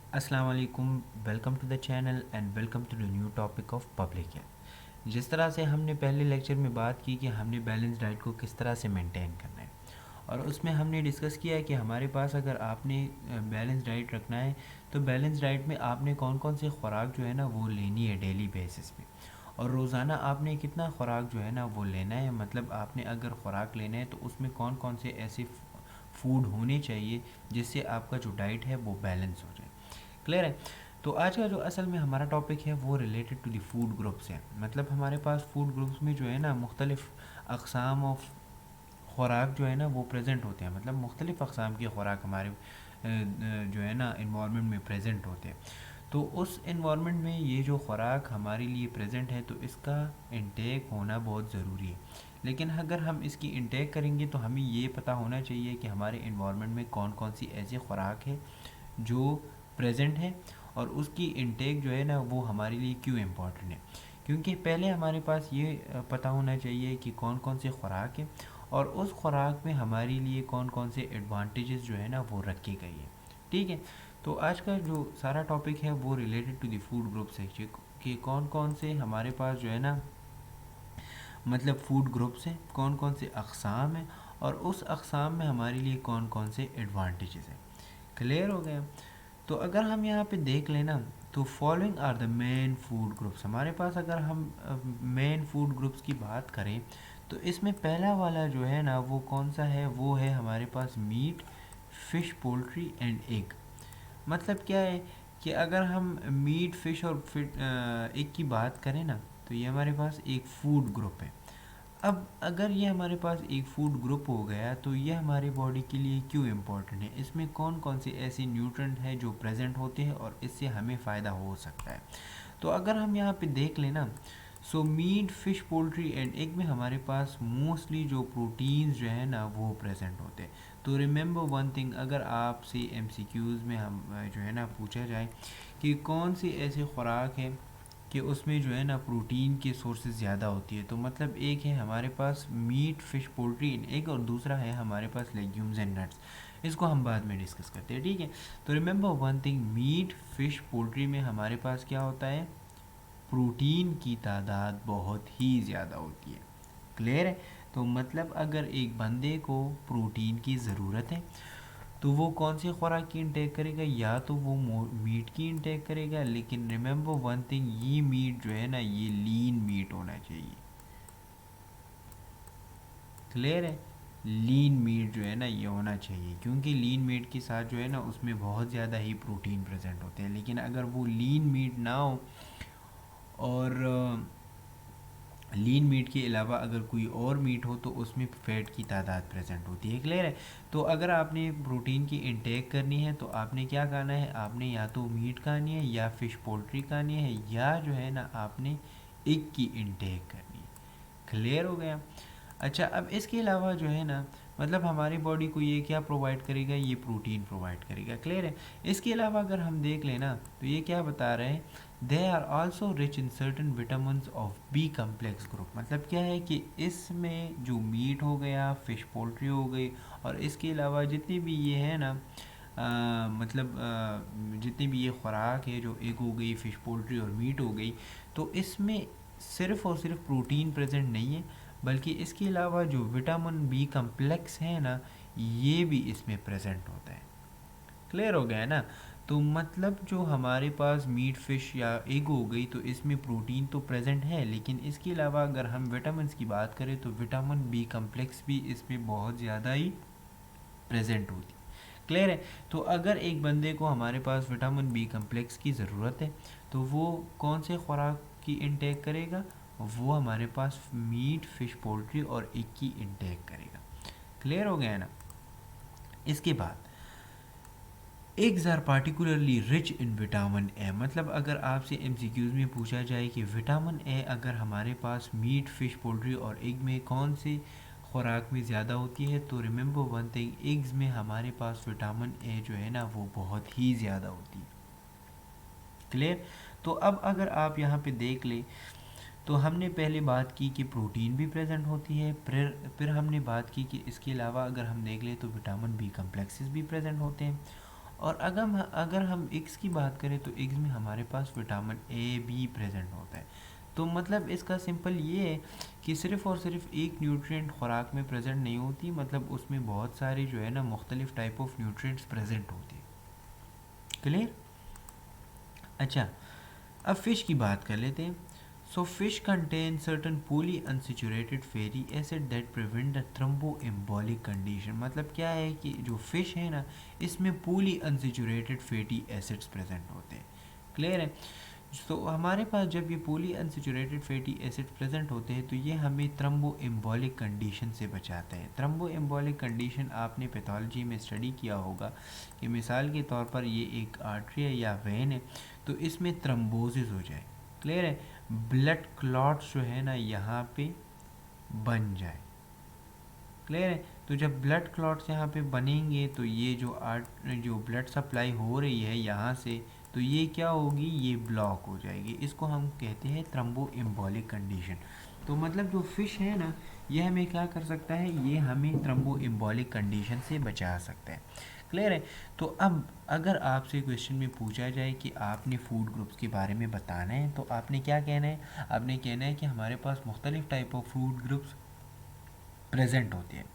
अस्सलाम वालेकुम, welcome to the channel and welcome to the new topic of public health. जिस तरह से हमने पहले लेक्चर में बात की कि हमने बैलेंस डाइट को किस तरह से मेंटेन करना है, और उसमें हमने डिस्कस किया है कि हमारे पास अगर आपने बैलेंस डाइट रखना है तो बैलेंस डाइट में आपने कौन कौन से खुराक जो है ना वो लेनी है डेली बेसिस पे, और रोज़ाना आपने कितना खुराक जो है ना वो लेना है। मतलब आपने अगर खुराक लेना है तो उसमें कौन कौन से ऐसे फूड होने चाहिए जिससे आपका जो डाइट है वो बैलेंस हो जाए। क्लियर है। तो आज का जो असल में हमारा टॉपिक है वो related to the food groups है। मतलब हमारे पास फूड ग्रुप्स में जो है ना मुख्तलिफ अक़साम ऑफ खुराक जो है ना वो प्रेजेंट होते हैं। मतलब मुख्तलिफ अक़साम के खुराक हमारे जो है ना इन्वामेंट में प्रेजेंट होते हैं। तो उस इन्वामेंट में ये जो खुराक हमारे लिए प्रेजेंट है तो इसका इंटेक होना बहुत ज़रूरी है। लेकिन अगर हम इसकी इंटेक करेंगे तो हमें ये पता होना चाहिए कि हमारे इन्वामेंट में कौन कौन सी ऐसी खुराक है जो प्रेजेंट है, और उसकी इनटेक जो है ना वो हमारे लिए क्यों इम्पोर्टेंट है। क्योंकि पहले हमारे पास ये पता होना चाहिए कि कौन कौन से खुराक है और उस खुराक में हमारे लिए कौन कौन से एडवांटेजेस जो है ना वो रखी गई है। ठीक है। तो आज का जो सारा टॉपिक है वो related to the food group से कि कौन कौन से हमारे पास जो है ना मतलब फूड ग्रुप्स हैं, कौन कौन से अक़साम हैं, और उस अक़साम में हमारे लिए कौन कौन से एडवांटेजेस हैं। क्लियर हो गया। तो अगर हम यहाँ पे देख लेना तो following are the main food groups. हमारे पास अगर हम मेन फूड ग्रुप्स की बात करें तो इसमें पहला वाला जो है ना वो कौन सा है, वो है हमारे पास meat, fish, poultry and egg. मतलब क्या है कि अगर हम मीट, फिश और एग की बात करें ना तो ये हमारे पास एक फूड ग्रुप है। अब अगर ये हमारे पास एक फूड ग्रुप हो गया तो ये हमारी बॉडी के लिए क्यों इम्पोर्टेंट है, इसमें कौन कौन से ऐसे न्यूट्रेंट हैं जो प्रेजेंट होते हैं और इससे हमें फ़ायदा हो सकता है। तो अगर हम यहाँ पे देख लेना, so meat, fish, poultry and egg में हमारे पास मोस्टली जो प्रोटीन्स जो है ना वो प्रेजेंट होते हैं। तो रिमेंबर वन थिंग, अगर आपसे एमसीक्यूज़ में हम जो है ना पूछा जाए कि कौन सी ऐसी खुराक है कि उसमें जो है ना प्रोटीन के सोर्सेज ज़्यादा होती है, तो मतलब एक है हमारे पास मीट, फिश, पोल्ट्री इन एग, और दूसरा है हमारे पास लेग्यूम्स एंड नट्स। इसको हम बाद में डिस्कस करते हैं। ठीक है। तो remember one thing, meat, fish, poultry में हमारे पास क्या होता है, प्रोटीन की तादाद बहुत ही ज़्यादा होती है। क्लियर है। तो मतलब अगर एक बंदे को प्रोटीन की ज़रूरत है तो वो कौन सी खुराक की इंटेक करेगा, या तो वो मीट की इंटेक करेगा। लेकिन रिमेंबर वन थिंग, ये मीट जो है ना ये लीन मीट होना चाहिए। क्लियर है। लीन मीट जो है ना ये होना चाहिए, क्योंकि लीन मीट के साथ जो है ना उसमें बहुत ज़्यादा ही प्रोटीन प्रेजेंट होते हैं। लेकिन अगर वो लीन मीट ना हो और लीन मीट के अलावा अगर कोई और मीट हो तो उसमें फ़ैट की तादाद प्रेजेंट होती है। क्लियर है। तो अगर आपने प्रोटीन की इंटेक करनी है तो आपने क्या खाना है, आपने या तो मीट खानी है या फिश, पोल्ट्री खानी है, या जो है ना आपने एग की इंटेक करनी है। क्लियर हो गया। अच्छा, अब इसके अलावा जो है ना मतलब हमारी बॉडी को ये क्या प्रोवाइड करेगा, ये प्रोटीन प्रोवाइड करेगा। क्लियर है। इसके अलावा अगर हम देख लेना तो ये क्या बता रहे हैं, they are also rich in certain vitamin of B complex group. मतलब क्या है कि इसमें जो मीट हो गया, फिश, पोल्ट्री हो गई, और इसके अलावा जितनी भी ये है ना जितनी भी ये खुराक है, जो एग हो गई, फिश, पोल्ट्री और मीट हो गई, तो इसमें सिर्फ़ और सिर्फ प्रोटीन प्रेजेंट नहीं है, बल्कि इसके अलावा जो विटामिन बी कम्प्लेक्स है ना ये भी इसमें प्रेजेंट होता है। क्लियर हो गया है ना। तो मतलब जो हमारे पास मीट, फिश या एग हो गई तो इसमें प्रोटीन तो प्रेजेंट है, लेकिन इसके अलावा अगर हम विटामिन की बात करें तो विटामिन बी कम्प्लेक्स भी इसमें बहुत ज़्यादा ही प्रेजेंट होती है। क्लियर है। तो अगर एक बंदे को हमारे पास विटामिन बी कम्प्लेक्स की ज़रूरत है तो वो कौन से खुराक की इंटेक करेगा, वो हमारे पास मीट, फिश, पोल्ट्री और एग की इंटेक करेगा। क्लियर हो गया है ना। इसके बाद eggs are particularly rich in vitamin A. मतलब अगर आपसे एमसीक्यूज़ में पूछा जाए कि विटामिन ए अगर हमारे पास मीट, फिश, पोल्ट्री और एग में कौन से खुराक में ज़्यादा होती है, तो रिमेंबर वन थिंग, एग्स में हमारे पास विटामिन ए जो है ना वो बहुत ही ज़्यादा होती है। क्लियर। तो अब अगर आप यहाँ पे देख ले तो हमने पहले बात की कि प्रोटीन भी प्रेजेंट होती है, फिर हमने बात की कि इसके अलावा अगर हम देख ले तो विटामिन बी कम्प्लेक्सेस भी प्रेजेंट होते हैं, और अगर हम एग्स की बात करें तो एग्स में हमारे पास विटामिन ए बी प्रेजेंट होता है। तो मतलब इसका सिंपल ये है कि सिर्फ़ और सिर्फ एक न्यूट्रिएंट खुराक में प्रेजेंट नहीं होती, मतलब उसमें बहुत सारे जो है ना मुख्तलिफ टाइप ऑफ न्यूट्रिएंट्स प्रेजेंट होते हैं। क्लियर? अच्छा, अब फ़िश की बात कर लेते हैं। So fish contain certain polyunsaturated fatty acid that prevent the thromboembolic condition. मतलब क्या है कि जो फ़िश है ना, इसमें polyunsaturated fatty acids present होते हैं। क्लियर है? तो हमारे पास जब ये polyunsaturated fatty acid present होते हैं तो ये हमें थ्रोम्बोएम्बोलिक कंडीशन से बचाते हैं। थ्रोम्बोएम्बोलिक कंडीशन आपने पैथोलॉजी में स्टडी किया होगा कि मिसाल के तौर पर ये एक आर्टरी है या वेन है, तो इसमें थ्रोम्बोसिस हो जाए। क्लियर है? ब्लड क्लॉट्स जो है ना यहाँ पे बन जाए। क्लियर है? तो जब ब्लड क्लॉट्स यहाँ पे बनेंगे तो ये जो ब्लड सप्लाई हो रही है यहाँ से, तो ये क्या होगी, ये ब्लॉक हो जाएगी। इसको हम कहते हैं थ्रोम्बोएम्बोलिक कंडीशन। तो मतलब जो फ़िश है ना, ये हमें क्या कर सकता है, ये हमें थ्रोम्बोएम्बोलिक कंडीशन से बचा सकता है। क्लियर है? तो अब अगर आपसे क्वेश्चन में पूछा जाए कि आपने फूड ग्रुप्स के बारे में बताना है, तो आपने क्या कहना है? आपने कहना है कि हमारे पास मुख्तलिफ type of food groups present होते हैं।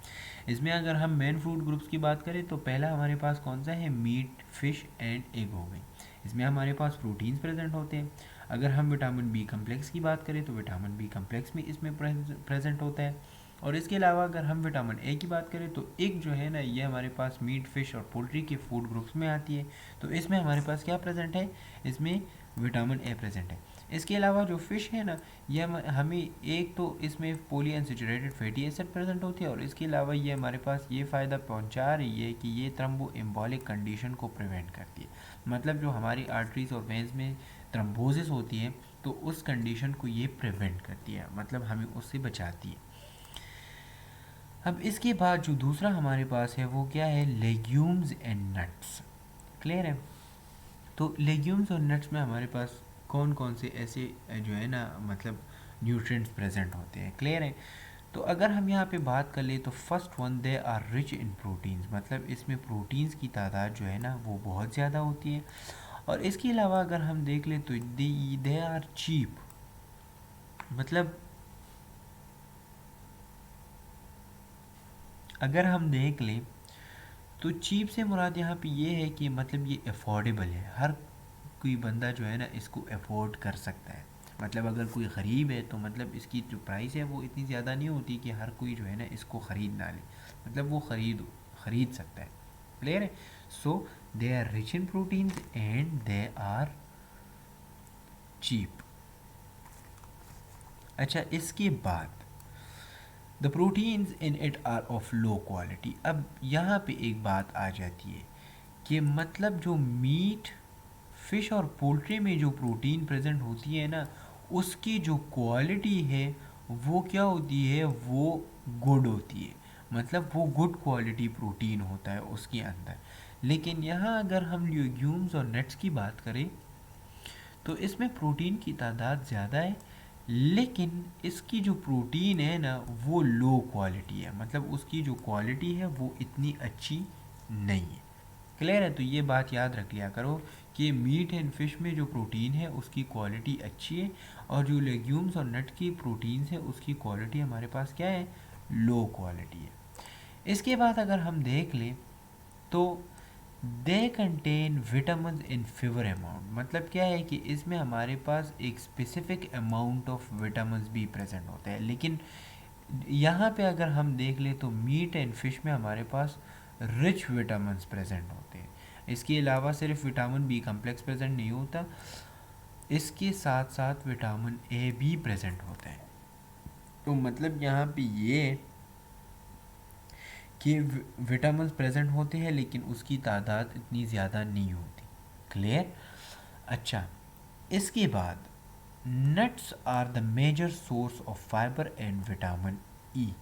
इसमें अगर हम मेन फूड ग्रुप्स की बात करें तो पहला हमारे पास कौन सा है, मीट, फिश एंड एग हो गई। इसमें हमारे पास प्रोटीन्स प्रेजेंट होते हैं। अगर हम विटामिन बी कम्प्लेक्स की बात करें तो विटामिन बी कम्प्लेक्स भी इसमें प्रेजेंट होता है। और इसके अलावा अगर हम विटामिन ए की बात करें तो एग जो है ना, ये हमारे पास मीट, फिश और पोल्ट्री के फूड ग्रुप्स में आती है। तो इसमें हमारे पास क्या प्रेजेंट है, इसमें विटामिन ए प्रेजेंट है। इसके अलावा जो फ़िश है ना, ये हमें एक तो इसमें polyunsaturated fatty acid present होती है, और इसके अलावा ये हमारे पास ये फ़ायदा पहुंचा रही है कि ये थ्रोम्बोएम्बोलिक कंडीशन को प्रिवेंट करती है। मतलब जो हमारी आर्टरीज और वेंस में थ्रोम्बोसिस होती है, तो उस कंडीशन को ये प्रिवेंट करती है, मतलब हमें उससे बचाती है। अब इसके बाद जो दूसरा हमारे पास है वो क्या है, लेग्यूम्स एंड नट्स। क्लियर है? तो लेग्यूम्स और नट्स में हमारे पास कौन कौन से ऐसे जो है ना, मतलब न्यूट्रिएंट्स प्रेजेंट होते हैं। क्लियर है? तो अगर हम यहाँ पे बात कर ले तो first one, they are rich in proteins. मतलब इसमें प्रोटीन्स की तादाद जो है ना वो बहुत ज़्यादा होती है। और इसके अलावा अगर हम देख ले तो दे आर चीप। मतलब अगर हम देख लें तो चीप से मुराद यहाँ पे ये है कि मतलब ये अफोर्डेबल है, हर कोई बंदा जो है ना इसको अफोर्ड कर सकता है। मतलब अगर कोई ग़रीब है तो मतलब इसकी जो प्राइस है वो इतनी ज़्यादा नहीं होती कि हर कोई जो है ना इसको ख़रीद ना ले, मतलब वो ख़रीद सकता है। क्लियर है? So they are rich in proteins and they are cheap. अच्छा, इसके बाद the proteins in it are of low quality. अब यहाँ पे एक बात आ जाती है कि मतलब जो मीट, फिश और पोल्ट्री में जो प्रोटीन प्रेजेंट होती है ना, उसकी जो क्वालिटी है वो क्या होती है, वो गुड होती है। मतलब वो गुड क्वालिटी प्रोटीन होता है उसके अंदर। लेकिन यहाँ अगर हम ल्यूग्यूम्स और नट्स की बात करें तो इसमें प्रोटीन की तादाद ज़्यादा है, लेकिन इसकी जो प्रोटीन है ना वो लो क्वालिटी है। मतलब उसकी जो क्वालिटी है वो इतनी अच्छी नहीं है। क्लियर है? तो ये बात याद रख लिया करो कि मीट एंड फिश में जो प्रोटीन है उसकी क्वालिटी अच्छी है, और जो लेग्यूम्स और नट की प्रोटीन्स है उसकी क्वालिटी हमारे पास क्या है, लो क्वालिटी है। इसके बाद अगर हम देख लें तो they contain vitamin in favour amount. मतलब क्या है कि इसमें हमारे पास एक स्पेसिफिक अमाउंट ऑफ विटामिन भी प्रेजेंट होता है। लेकिन यहाँ पे अगर हम देख लें तो मीट एंड फिश में हमारे पास रिच विटामिन प्रेजेंट होते हैं। इसके अलावा सिर्फ विटामिन बी कम्प्लेक्स प्रेजेंट नहीं होता, इसके साथ साथ विटामिन ए भी प्रेजेंट होता है। तो मतलब यहाँ पे ये कि विटामिन प्रेजेंट होते हैं लेकिन उसकी तादाद इतनी ज़्यादा नहीं होती। क्लियर? अच्छा, इसके बाद nuts are the major source of fibre and vitamin E.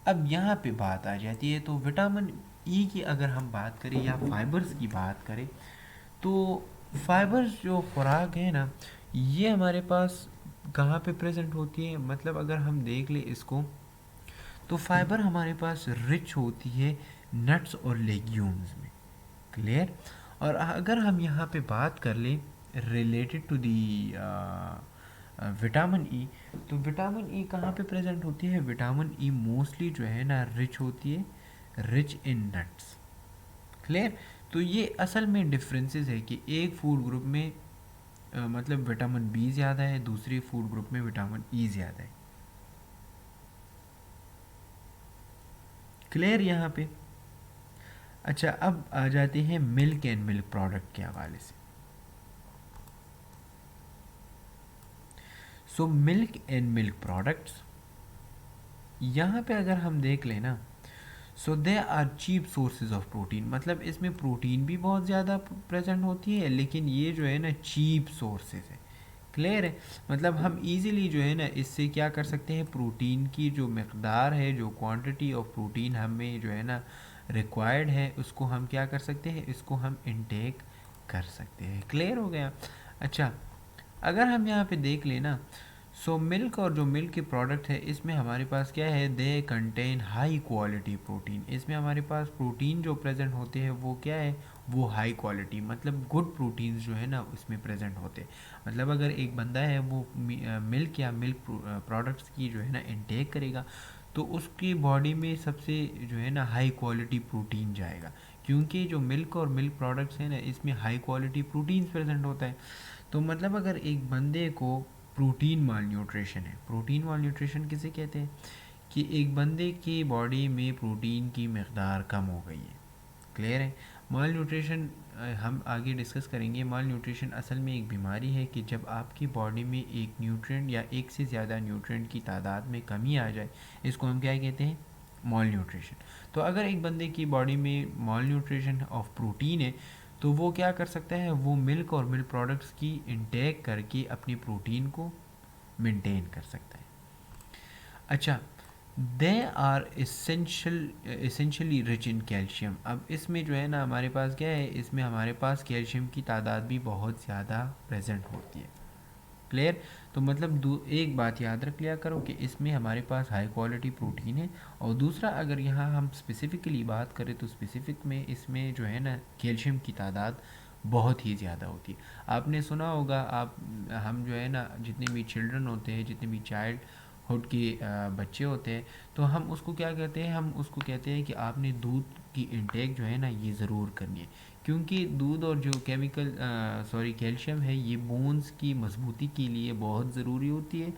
अब यहाँ पे बात आ जाती है, तो विटामिन ई की अगर हम बात करें या फाइबर्स की बात करें तो फाइबर्स जो खुराक है ना, ये हमारे पास कहाँ पे प्रेजेंट होती है। मतलब अगर हम देख लें इसको तो फाइबर हमारे पास रिच होती है नट्स और लेग्यूम्स में। क्लियर? और अगर हम यहाँ पे बात कर लें related to the vitamin E, तो विटामिन ई कहाँ पे प्रेजेंट होती है? विटामिन ई मोस्टली जो है ना रिच होती है, रिच इन नट्स। क्लियर? तो ये असल में डिफरेंसेस है कि एक फूड ग्रुप में मतलब विटामिन बी ज़्यादा है, दूसरे फूड ग्रुप में विटामिन ई ज़्यादा है। क्लियर यहाँ पे? अच्छा, अब आ जाते हैं मिल्क एंड मिल्क प्रोडक्ट के हवाले से। So milk and milk products, यहाँ पे अगर हम देख लें ना, so they are cheap sources of protein, मतलब इसमें प्रोटीन भी बहुत ज़्यादा प्रेजेंट होती है, लेकिन ये जो है ना चीप सोर्सेज है। क्लियर है? मतलब हम इजीली जो है ना इससे क्या कर सकते हैं, प्रोटीन की जो मकदार है, जो क्वांटिटी ऑफ प्रोटीन हमें जो है ना रिक्वायर्ड है, उसको हम क्या कर सकते हैं, इसको हम इनटेक कर सकते हैं। क्लियर हो गया? अच्छा, अगर हम यहाँ पे देख लेना, सो मिल्क और जो मिल्क के प्रोडक्ट है इसमें हमारे पास क्या है, they contain high quality protein. इसमें हमारे पास प्रोटीन जो प्रेजेंट होते हैं वो क्या है, वो हाई क्वालिटी, मतलब गुड प्रोटीन्स जो है ना उसमें प्रेजेंट होते हैं। मतलब अगर एक बंदा है वो मिल्क या मिल्क प्रोडक्ट्स की जो है ना इनटेक करेगा, तो उसकी बॉडी में सबसे जो है ना हाई क्वालिटी प्रोटीन जाएगा, क्योंकि जो मिल्क और मिल्क प्रोडक्ट्स हैं ना इसमें हाई क्वालिटी प्रोटीन प्रेजेंट होता है। तो मतलब अगर एक बंदे को प्रोटीन माल न्यूट्रिशन है, प्रोटीन माल न्यूट्रिशन किसे कहते हैं, कि एक बंदे की बॉडी में प्रोटीन की मकदार कम हो गई है। क्लियर है? माल न्यूट्रिशन हम आगे डिस्कस करेंगे। माल न्यूट्रिशन असल में एक बीमारी है कि जब आपकी बॉडी में एक न्यूट्रिएंट या एक से ज़्यादा न्यूट्रिएंट की तादाद में कमी आ जाए, इसको हम क्या कहते हैं, माल न्यूट्रिशन। तो अगर एक बंदे की बॉडी में माल न्यूट्रिशन ऑफ प्रोटीन है, तो वो क्या कर सकता है, वो मिल्क और मिल्क प्रोडक्ट्स की इनटेक करके अपनी प्रोटीन को मेंटेन कर सकता है। अच्छा, they are essentially rich in calcium. अब इसमें जो है ना हमारे पास क्या है, इसमें हमारे पास कैल्शियम की तादाद भी बहुत ज़्यादा प्रेजेंट होती है। क्लियर? तो मतलब एक बात याद रख लिया करो कि इसमें हमारे पास हाई क्वालिटी प्रोटीन है, और दूसरा अगर यहाँ हम स्पेसिफ़िकली बात करें तो स्पेसिफ़िक में इसमें जो है ना कैल्शियम की तादाद बहुत ही ज़्यादा होती है। आपने सुना होगा, आप हम जो है ना जितने भी चिल्ड्रन होते हैं, जितने भी चाइल्ड हुड के बच्चे होते हैं, तो हम उसको क्या कहते हैं, हम उसको कहते हैं कि आपने दूध की इनटेक जो है ना ये ज़रूर करनी है, क्योंकि दूध और जो कैल्शियम है ये बोन्स की मजबूती के लिए बहुत ज़रूरी होती है।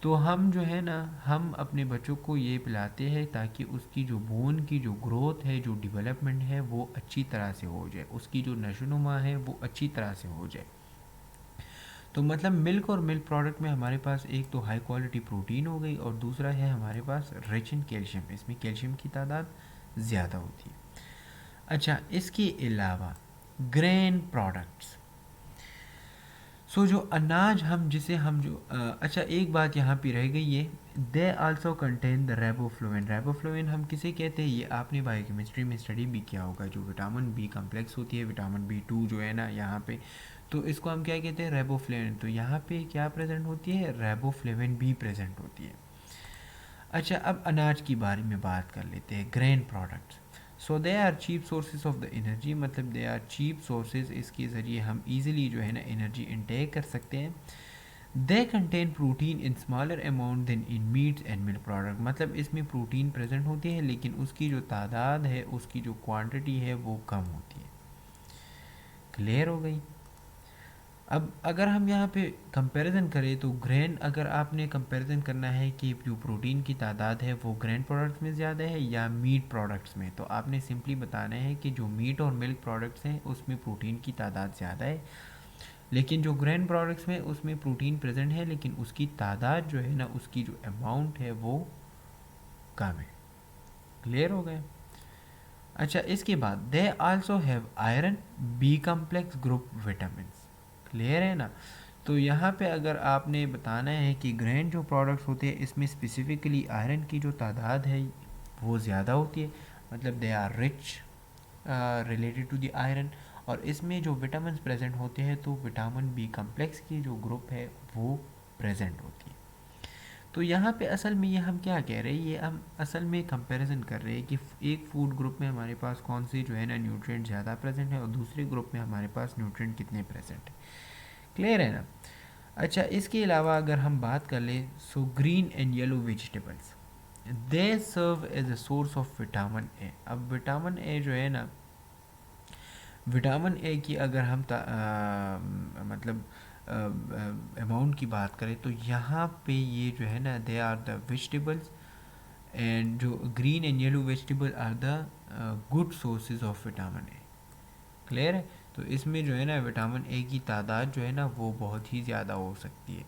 तो हम जो है ना हम अपने बच्चों को ये पिलाते हैं ताकि उसकी जो बोन की जो ग्रोथ है, जो डेवलपमेंट है वो अच्छी तरह से हो जाए, उसकी जो नशोनुमा है वो अच्छी तरह से हो जाए। तो मतलब मिल्क और मिल्क प्रोडक्ट में हमारे पास एक तो हाई क्वालिटी प्रोटीन हो गई, और दूसरा है हमारे पास रिच इन कैल्शियम, इसमें कैल्शियम की तादाद ज़्यादा होती है। अच्छा, इसके अलावा ग्रेन प्रोडक्ट्स, सो जो अनाज हम जिसे हम जो अच्छा एक बात यहाँ पे रह गई है, दे आल्सो कंटेन द रेबोफ्लोविन। रेबोफ्लोविन हम किसे कहते हैं, ये आपने बायोकेमिस्ट्री में स्टडी भी किया होगा, जो विटामिन बी कम्प्लेक्स होती है, विटामिन बी 2 जो है ना यहाँ पे, तो इसको हम क्या कहते हैं, रेबोफ्लेविन। तो यहाँ पे क्या प्रेजेंट होती है, रेबोफ्लेविन भी प्रेजेंट होती है। अच्छा, अब अनाज की बारे में बात कर लेते हैं, grain products. So they are cheap sources of the energy, मतलब दे आर चीप सोर्सेज, इसके ज़रिए हम इजीली जो है ना एनर्जी इनटेक कर सकते हैं। They contain protein in smaller amount than in meats and milk product, मतलब इसमें प्रोटीन प्रेजेंट होती है लेकिन उसकी जो तादाद है, उसकी जो क्वांटिटी है वो कम होती है। क्लियर हो गई? अब अगर हम यहाँ पे कंपैरिजन करें तो ग्रेन, अगर आपने कंपैरिजन करना है कि जो प्रोटीन की तादाद है वो ग्रेन प्रोडक्ट्स में ज़्यादा है या मीट प्रोडक्ट्स में, तो आपने सिंपली बताना है कि जो मीट और मिल्क प्रोडक्ट्स हैं उसमें प्रोटीन की तादाद ज़्यादा है, लेकिन जो ग्रेन प्रोडक्ट्स में उसमें प्रोटीन प्रेजेंट है लेकिन उसकी तादाद जो है ना, उसकी जो अमाउंट है वो कम है। क्लियर हो गए? अच्छा, इसके बाद they also have iron, B complex group vitamin. Clear है ना? तो यहाँ पे अगर आपने बताना है कि ग्रेन जो प्रोडक्ट्स होते हैं इसमें स्पेसिफिकली आयरन की जो तादाद है वो ज़्यादा होती है, मतलब they are rich related to the iron, और इसमें जो विटामिन प्रेजेंट होते हैं तो विटामिन बी कम्प्लेक्स की जो ग्रुप है वो प्रेजेंट होती है। तो यहाँ पे असल में ये हम क्या कह रहे हैं, ये हम असल में कंपैरिजन कर रहे हैं कि एक फूड ग्रुप में हमारे पास कौन सी जो है ना न्यूट्रिएंट ज़्यादा प्रेजेंट है और दूसरे ग्रुप में हमारे पास न्यूट्रिएंट कितने प्रेजेंट है। क्लियर है ना। अच्छा, इसके अलावा अगर हम बात कर लें, so green and yellow vegetables they serve as a source of vitamin A. अब विटामिन ए जो है ना, विटामिन ए की अगर हम मतलब अमाउंट की बात करें तो यहाँ पे ये जो है ना, they are the vegetables and जो green and yellow vegetable are the good sources of vitamin A. Clear है। तो इसमें जो है ना विटामिन ए की तादाद जो है ना वो बहुत ही ज़्यादा हो सकती है,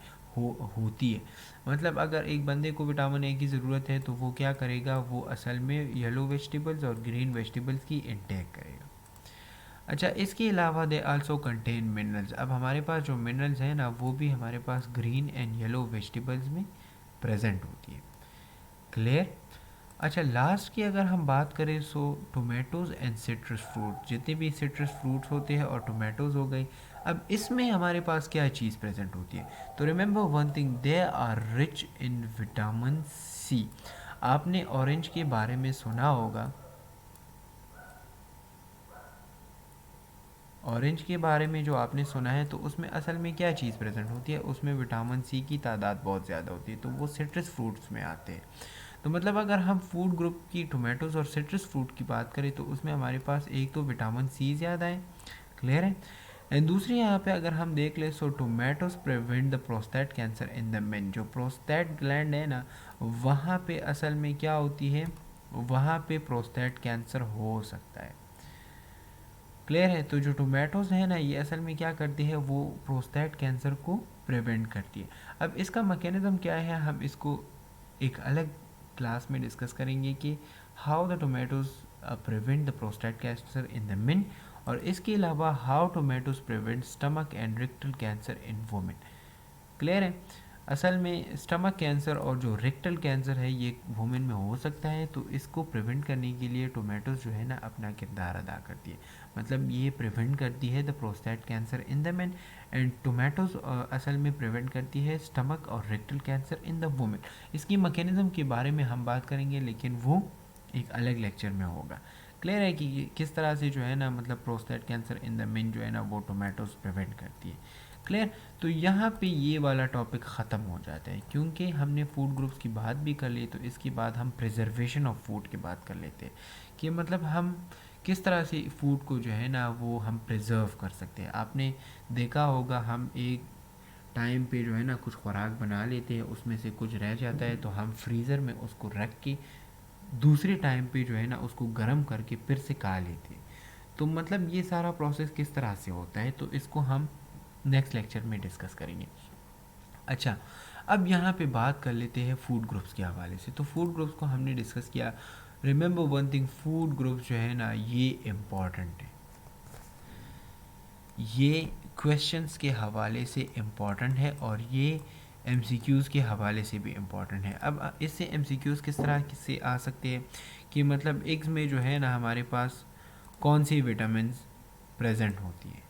होती है। मतलब अगर एक बंदे को विटामिन ए की ज़रूरत है तो वो क्या करेगा, वो असल में येलो वेजिटेबल्स और ग्रीन वेजिटेबल्स की इंटेक करेगा। अच्छा, इसके अलावा दे आल्सो कंटेन मिनरल्स। अब हमारे पास जो मिनरल्स हैं ना वो भी हमारे पास ग्रीन एंड येलो वेजिटेबल्स में प्रेजेंट होती है। क्लियर। अच्छा, लास्ट की अगर हम बात करें, सो टोमेटोज़ एंड सिट्रस फ्रूट, जितने भी सिट्रस फ्रूट्स होते हैं और टोमेटोज़ हो गई, अब इसमें हमारे पास क्या चीज़ प्रेजेंट होती है। तो remember one thing, they are rich in vitamin C. आपने ऑरेंज के बारे में सुना होगा, ऑरेंज के बारे में जो आपने सुना है, तो उसमें असल में क्या चीज़ प्रेजेंट होती है, उसमें विटामिन सी की तादाद बहुत ज़्यादा होती है, तो वो सिट्रस फ्रूट्स में आते हैं। तो मतलब अगर हम फूड ग्रुप की टोमेटोज़ और सिट्रस फ्रूट की बात करें तो उसमें हमारे पास एक तो विटामिन सी ज़्यादा है। क्लियर है। एंड दूसरी यहाँ पे अगर हम देख लें, so tomatoes prevent the prostate cancer in the men. जो प्रोस्टेट ग्लैंड है ना, वहाँ पे असल में क्या होती है, वहाँ पे प्रोस्टेट कैंसर हो सकता है। क्लियर है। तो जो टोमेटोज़ है ना, ये असल में क्या करती है, वो प्रोस्टेट कैंसर को प्रिवेंट करती है। अब इसका मैकेनिज्म क्या है, हम इसको एक अलग क्लास में डिस्कस करेंगे कि how the tomatoes prevent the prostate cancer in the main, और इसके अलावा how tomatoes prevent stomach and rectal cancer in women. Clear है। असल में स्टमक कैंसर और जो रेक्टल कैंसर है ये वुमेन में हो सकता है, तो इसको प्रिवेंट करने के लिए टोमेटोज जो है ना अपना किरदार अदा करती है। मतलब ये प्रिवेंट करती है the prostate cancer in the man, and tomatoes असल में प्रिवेंट करती है स्टमक और rectal cancer in the women. इसकी मैकेनिज्म के बारे में हम बात करेंगे, लेकिन वो एक अलग लेक्चर में होगा। क्लियर है कि किस तरह से जो है ना, मतलब prostate cancer in the men जो है ना वो टोमेटोज प्रिवेंट करती है। क्लियर। तो यहाँ पे ये वाला टॉपिक ख़त्म हो जाता है, क्योंकि हमने फूड ग्रुप्स की बात भी कर ली, तो इसके बाद हम प्रिजर्वेशन ऑफ फूड की बात कर लेते हैं कि मतलब हम किस तरह से फूड को जो है ना वो हम प्रिजर्व कर सकते हैं। आपने देखा होगा, हम एक टाइम पे जो है ना कुछ खुराक बना लेते हैं, उसमें से कुछ रह जाता है तो हम फ्रीज़र में उसको रख के दूसरे टाइम पे जो है ना उसको गर्म करके फिर से खा लेते हैं। तो मतलब ये सारा प्रोसेस किस तरह से होता है, तो इसको हम नेक्स्ट लेक्चर में डिस्कस करेंगे। अच्छा, अब यहाँ पे बात कर लेते हैं फूड ग्रुप्स के हवाले से। तो फूड ग्रुप्स को हमने डिस्कस किया। Remember one thing, food groups जो है ना ये इम्पॉर्टेंट है, ये क्वेश्चंस के हवाले से इम्पॉर्टेंट है और ये एमसीक्यूज़ के हवाले से भी इम्पॉर्टेंट है। अब इससे एमसीक्यूज़ किस तरह से आ सकते हैं कि मतलब एग्स में जो है ना हमारे पास कौन सी विटामिन्स प्रेजेंट होती है।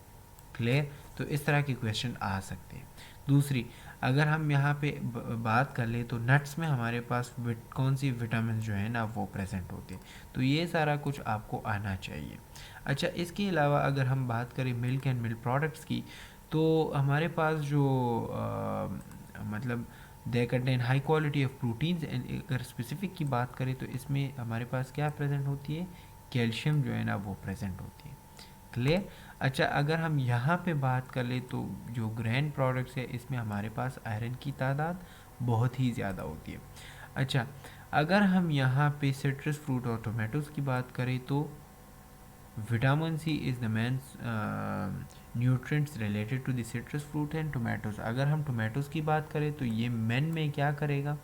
क्लियर। तो इस तरह के क्वेश्चन आ सकते हैं। दूसरी, अगर हम यहाँ पे बात कर ले तो नट्स में हमारे पास कौन सी विटामिन जो है ना वो प्रेजेंट होते हैं। तो ये सारा कुछ आपको आना चाहिए। अच्छा, इसके अलावा अगर हम बात करें मिल्क एंड मिल्क प्रोडक्ट्स की, तो हमारे पास जो मतलब they contain high quality of proteins, and अगर स्पेसिफिक की बात करें तो इसमें हमारे पास क्या प्रेजेंट होती है, कैल्शियम जो है ना वो प्रेजेंट होती है। क्लियर। अच्छा, अगर हम यहाँ पे बात कर ले तो जो ग्रैंड प्रोडक्ट्स है इसमें हमारे पास आयरन की तादाद बहुत ही ज़्यादा होती है। अच्छा, अगर हम यहाँ पे सिट्रस फ्रूट और टोमेटोज़ की बात करें तो vitamin C is the main nutrients related to the citrus fruit and tomatoes. अगर हम टोमेटोज़ की बात करें तो ये मेन में क्या करेगा,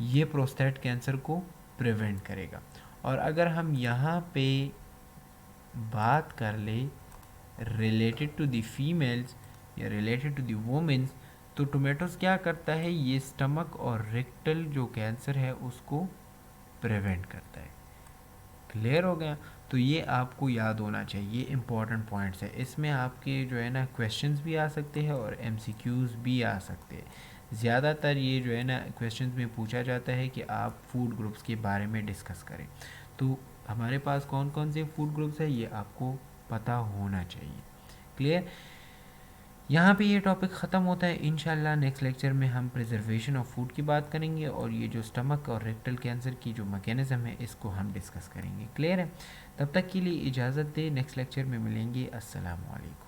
ये प्रोस्टेट कैंसर को प्रिवेंट करेगा। और अगर हम यहाँ पे बात कर ले रिलेटेड टू द फीमेल्स या रिलेटेड टू द वुमेन्स, तो टोमेटोज़ क्या करता है, ये स्टमक और रेक्टल जो कैंसर है उसको प्रिवेंट करता है। क्लियर हो गया। तो ये आपको याद होना चाहिए, ये इंपॉर्टेंट पॉइंट्स है। इसमें आपके जो है ना क्वेश्चंस भी आ सकते हैं और एमसीक्यूज़ भी आ सकते हैं। ज़्यादातर ये जो है ना क्वेश्चंस में पूछा जाता है कि आप फूड ग्रुप्स के बारे में डिस्कस करें। तो हमारे पास कौन कौन से फूड ग्रुप्स है ये आपको पता होना चाहिए। क्लियर। यहाँ पे ये टॉपिक ख़त्म होता है। इंशाल्लाह नेक्स्ट लेक्चर में हम प्रिजर्वेशन ऑफ फूड की बात करेंगे और ये जो स्टमक और रेक्टल कैंसर की जो मैकेनिज़्म है इसको हम डिस्कस करेंगे। क्लियर है। तब तक के लिए इजाज़त दें, नेक्स्ट लेक्चर में मिलेंगे। अस्सलाम वालेकुम।